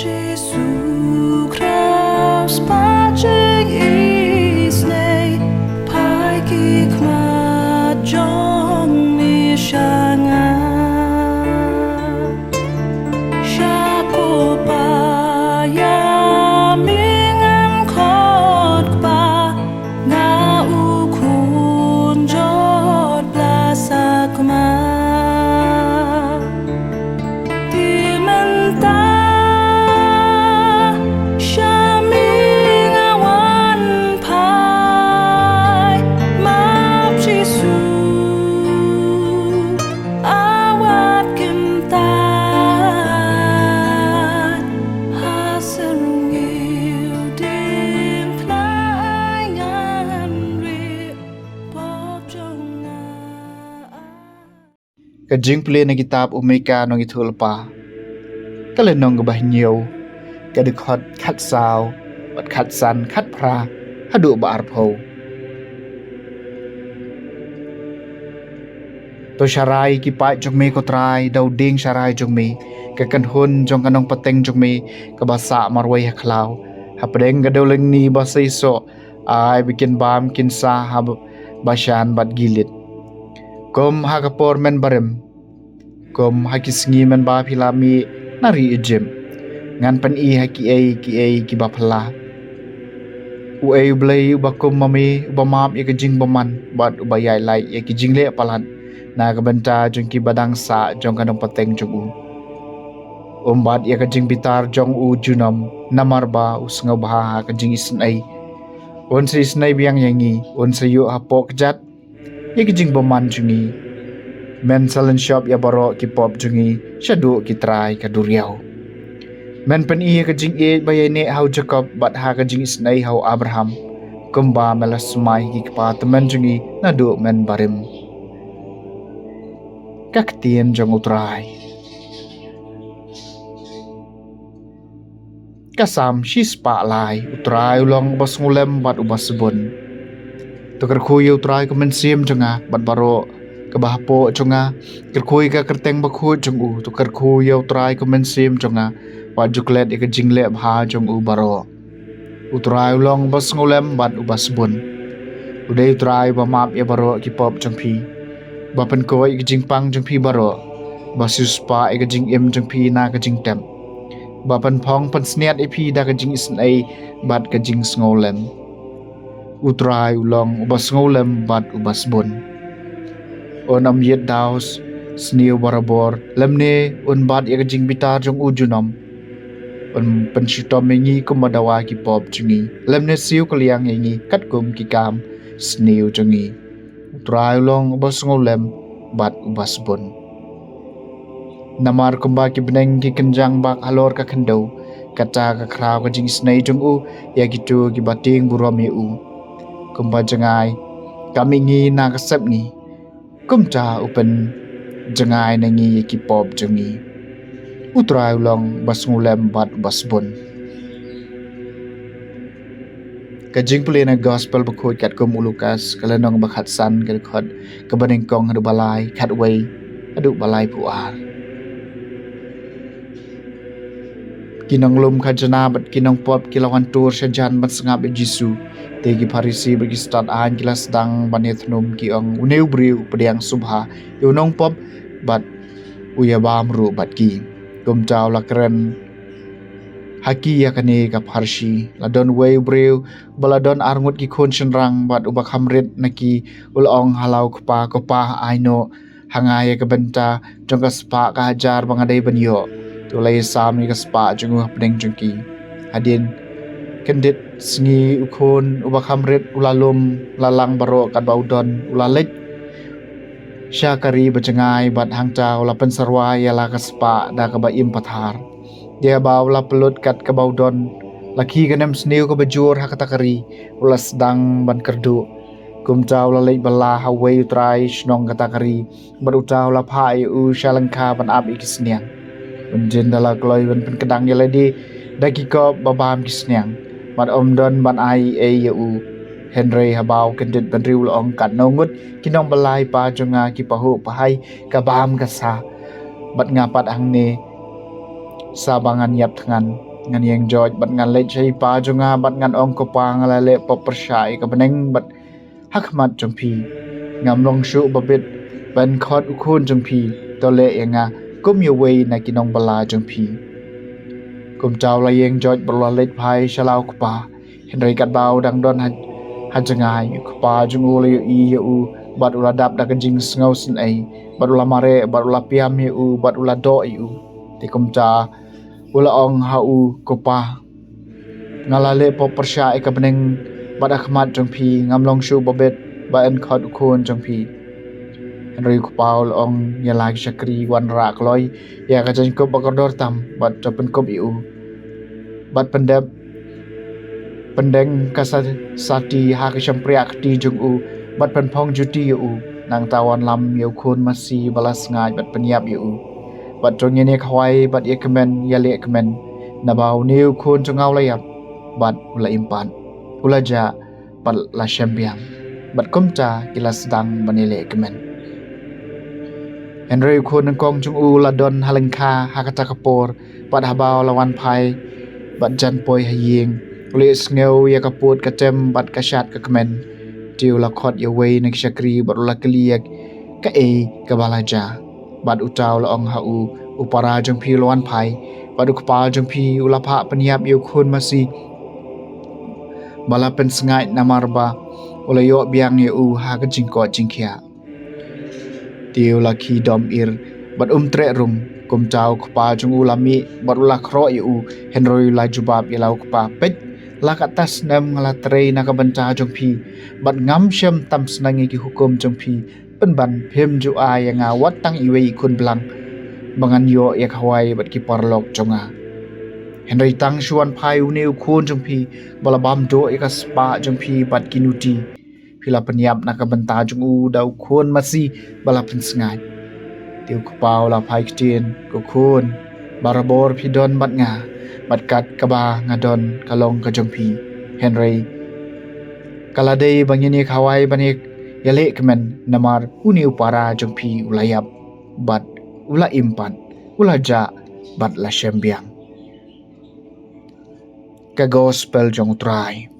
Jesus Christ, Patrick Isney, Paiki Kma John Mishanga, Shakopa Yamingan Kotpa, Na Ukun Jod Blasakma. Kajing puli na kitab umika nong itul pa. Kala nong gabah nyaw. Kadukot kat saw. Bat kat san kat pra. Hadu ba arpo. To syarai ki pai jong me ko trai. Daw ding syarai jong me. Kakan hun jong kanong pateng jong me. Kabasa marway haklaw. Hapadeng gadaw lang ni basa iso. Ay bikin bam kinsa hab basyan bat gilit. Kom hakapor men barem. Kom hakisngi men ba pilami nari ejem. Ngan pan i haki ki bapala. Uay ublay ubakom mami ubamam ikajing baman. Bat ubayay lay ikajing le palan. Na kabenta jong ki badang sa jong kanong pateng jong u. Umbat ikajing bitar jong u junam. Namar ba usngaw baha kajing isnay. Unsri isnay biyang yangi. Unsri yu hapok jat. Ikajing baman jungi. Men salon shop ya baro ki pop jungi. Syadu ki try kaduriyaw. Men pen iya kajing bayay ne hau Jacob bat ha kajing isnay hau Abraham. Kumba melas sumay ki kapa temen jungi nadu men barim. Kaktian jong utray. Kasam shispa lay utray ulong bas ngulem bat ubas sebon. Tukar kuy utray kemensim jonga bat baro kebahapo jonga kerkuy ka kerteng bakhu jong u tukar kuy utray kemensim jonga bat juklet ika jingle bha jong u baro utray ulong bas ngulem bat ubas sebon. Uday utray bamap ya baro ki pop jong pi bapen ko ika jingpang jong pi baro basuspa ika jing im jong pi na ka jing tem bapen phong pan sniat ipi da ka jing isnay bat ka jing ngolem. Utray ulong ubas ngolem bat ubas bon. Onam yet daus sniu barabor lemne un bat ya jing bitar jong ujunam. Un penshitom mengi kumadawa ki pop jungi. Lemne siu kaliang yengi kat kum ki kam sniu jungi. Utray ulong ubas ngolem bat ubas bon. Namar kumba ki beneng ki kenjang bak halor ka kendo. Kata ka kraw ka jing snai jong u ya gitu ki bating burami u. Kumba jangai kami ngi na kasep ngi kumta upen jangai na ngi ki pop jangi utray ulong bas ngulem bat bas bon. Kajing puli na gospel bakut kat kum ulukas kalanong bakhat san kalkhot kabaning kong hadu balay khatway adu balay puar. Kinong lum kajana bat kinong pop kilawan tur syajan bat sengap Jisu. Tegi parisi bagi start an kilas dang banet num ki ong uneu briu pediang subha yunong pop bat uya bamru bat ki gum jaw la keren haki yakane kap harshi ladon wei briu baladon arngut ki khon shenrang bat ubak hamrit naki ulong halau kpa kopa aino hangai ka benta jongka spa ka hajar bangadai banyo tulai sami ka spa jungu pedeng jungki hadin kendit sengi ukon ubak hamrit ulalum lalang baro kat baudon ulalek syakari bacengai bat hangca ula pensarwa yala kaspa da ka baim pathar dia baula pelut kat ka baudon laki ganem sniu ka bajur hakatakari ula sedang ban kerdu kumca ula lek bala hawai utrai snong katakari baruta ula phai u shalangka ban ab ikisniang unjin dala kloi ban pen kedang yala di daki ko babam kisniang mat omdon ban ai u Henry habau kendit ban riul ong kat nongut kinong balai pa jonga ki pahu pahai kabam kasa bat ngapat hang ne sabangan yap thangan ngan yang joj bat ngan le chai pa jonga bat ngan ong ko pa ngala le papersai ka beneng bat hakmat jongpi ngam long shu babit ban khot ukhun jongpi to le yanga kum yu wei na kinong bala jongpi kum chaw la yang joj bala le phai shalau ko pa henry kat bau dang don ha jangai ko pa jung u le i u bat ula dap da jing ngau sin ai bat ula mare bat ula piam u bat ula do u ti kum cha ula ong ha u ko pa ngala le papersai ka beneng bat hakmat jongpi ngam long shu babet ba en khot ukhun jongpi Henry Kupaul ong nyalai syakri wan rak loy ya ka jan ko bakador tam bat tapen ko iu bat pendeng kasat sati ha ka champriak ti jung u bat pen phong juti u nang tawan lam yau khun masi balas ngai bat penyap u bat jong ne khwai bat ye kemen ya le kemen na bau niu khun jongau layap bat ula impan ula ja bat la champion bat komcha kilas dang banile kemen Henry khun kong chung u la don halengkha hakata kapor bat habao lawan phai bat jan poi haying le sneu ya kaput katem bat kashat ka kemen tiu la khot ya wei nek syakri bat la kliak ka e ka balaja bat utaw la ong ha u upara jong pi lawan phai bat u kpa jong pi ula pha paniap yu khun masi bala pen sngai namarba ula yo biang ye u ha ka jingko jingkhia tiu la khi dom ir bat tre rung kum chau khpa chung ulami bat ula khro yu henry la jubab ilau khpa pet la ka tas nam ngala trei na ka bancha jong phi bat ngam shem tam snangi ki hukum jong phi pen ban phem ju a yanga wat tang iwei khun blang bangan yo ya khawai bat ki parlok chonga henry tang shuan phai u neu khun jong phi bala bam do eka spa jong phi bat kinuti pila penyap nak benta jung u dau khun masi bala pen sngai tiu khpau la phai ktin ko khun barabor pidon bat nga bat kat kaba ngadon kalong ka jong pi henry kaladei bangini khawai banik yale kemen namar uni upara jong pi ulayap bat ula impan ula ja bat la champion ka gospel jong trai